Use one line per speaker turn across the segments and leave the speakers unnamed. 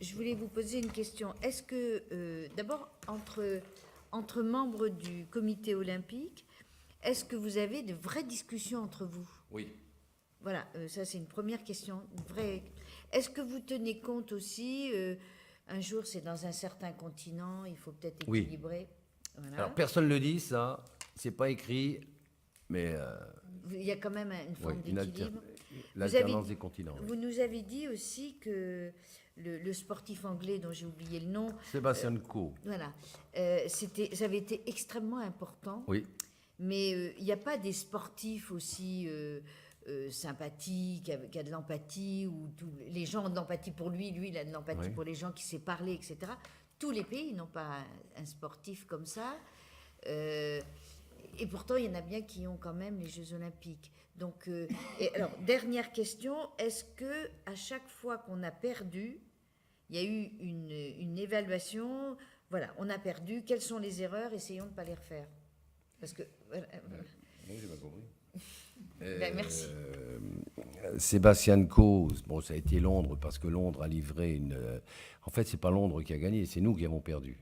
je voulais vous poser une question. Est-ce que, d'abord, entre membres du comité olympique, est-ce que vous avez de vraies discussions entre vous?
Oui.
Voilà, ça c'est une première question. Est-ce que vous tenez compte aussi, un jour c'est dans un certain continent, il faut peut-être
Oui.
équilibrer. Voilà.
Alors, personne ne le dit, ça. C'est pas écrit, mais
Il y a quand même une forme d'équilibre.
l'alternance des continents.
Vous nous avez dit aussi que le sportif anglais dont j'ai oublié le nom,
Sébastien Coe.
voilà, ça avait été extrêmement important.
Oui.
Mais il n'y a pas des sportifs aussi sympathiques, qui a de l'empathie, ou les gens ont de l'empathie pour lui, il a de l'empathie pour les gens qui sait parler, etc. Tous les pays n'ont pas un sportif comme ça. Et pourtant, il y en a bien qui ont quand même les Jeux Olympiques. Donc, alors, dernière question, est-ce que à chaque fois qu'on a perdu, il y a eu une évaluation, voilà, on a perdu, quelles sont les erreurs, essayons de ne pas les refaire. Parce que...
Oui, j'ai pas compris.
Merci.
Sébastien Coe, bon, ça a été Londres, parce que Londres a livré une... En fait, c'est pas Londres qui a gagné, c'est nous qui avons perdu.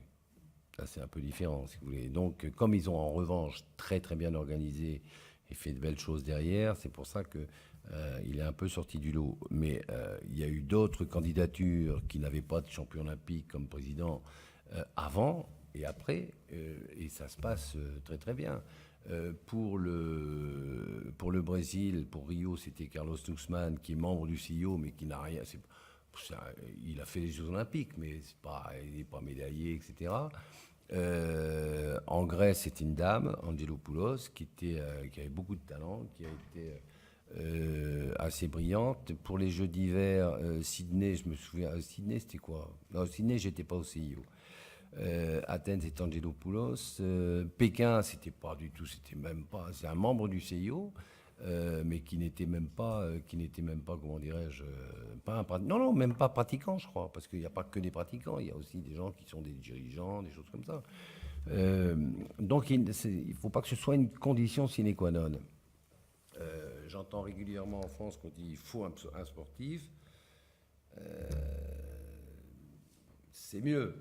Là, c'est un peu différent, si vous voulez. Donc, comme ils ont en revanche très très bien organisé et fait de belles choses derrière, c'est pour ça que il est un peu sorti du lot. Mais il y a eu d'autres candidatures qui n'avaient pas de champion olympique comme président avant et après, et ça se passe très très bien. Pour le Brésil, pour Rio, c'était Carlos Tuxman, qui est membre du CIO, mais qui n'a rien... il a fait les Jeux Olympiques, mais il n'est pas médaillé, etc. En Grèce, c'était une dame, Angelopoulos, qui avait beaucoup de talent, qui a été assez brillante. Pour les Jeux d'hiver, Sydney, je me souviens... Sydney, c'était quoi? Non, Sydney, j'étais pas au CIO. Athènes, c'était Angelopoulos. Pékin, c'était pas du tout, c'est un membre du CIO, mais qui n'était même pas, comment dirais-je, même pas pratiquant, je crois, parce qu'il n'y a pas que des pratiquants, il y a aussi des gens qui sont des dirigeants, des choses comme ça. Donc, il ne faut pas que ce soit une condition sine qua non. J'entends régulièrement en France qu'on dit qu'il faut un sportif. C'est mieux.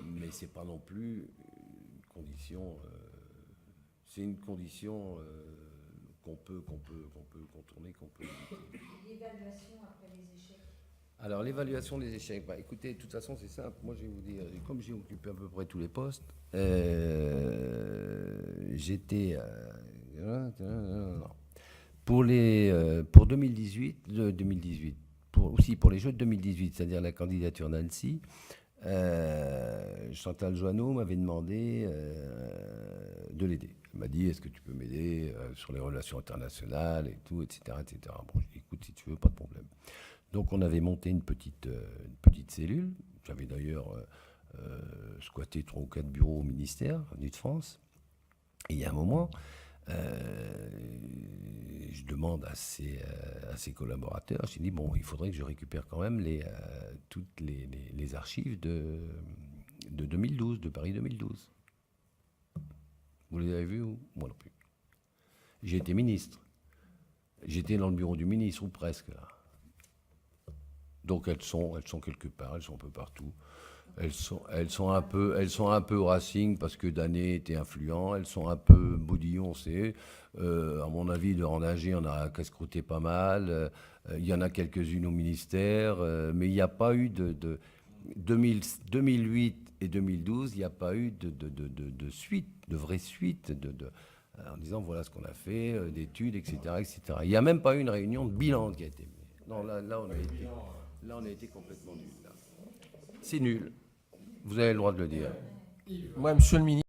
Mais c'est pas non plus une condition. C'est une condition qu'on peut contourner, qu'on peut éviter.
L'évaluation après les échecs.
Alors l'évaluation des échecs. Bah, écoutez, de toute façon c'est simple. Moi je vais vous dire, comme j'ai occupé à peu près tous les postes, j'étais pour 2018, aussi pour les Jeux de 2018, c'est-à-dire la candidature d'Annecy. Chantal Joanneau m'avait demandé de l'aider. Elle m'a dit, est-ce que tu peux m'aider sur les relations internationales et tout, etc. Bon, je dis, écoute, si tu veux, pas de problème. Donc on avait monté une petite cellule. J'avais d'ailleurs squatté 3 ou 4 bureaux au ministère de France. Et il y a un moment, je demande à ses collaborateurs, je dis, bon, il faudrait que je récupère quand même toutes les archives de 2012, de Paris 2012. Vous les avez vues ou moi non plus? J'ai été ministre. J'étais dans le bureau du ministre, ou presque, là. Donc elles sont quelque part, elles sont un peu partout. Elles sont un peu au Racing parce que Danet était influent. Elles sont un peu Boudillon, c'est. À mon avis, de Randager, on a casse-croûté pas mal. Il y en a quelques-unes au ministère, mais il n'y a pas eu de 2008 et 2012. Il n'y a pas eu de suite, de vraie suite, en disant voilà ce qu'on a fait, d'études, etc., etc. Il n'y a même pas eu une réunion de bilan qui a été menée. Non, là, on a été complètement nuls. C'est nul. Vous avez le droit de le dire.
Moi, monsieur le ministre.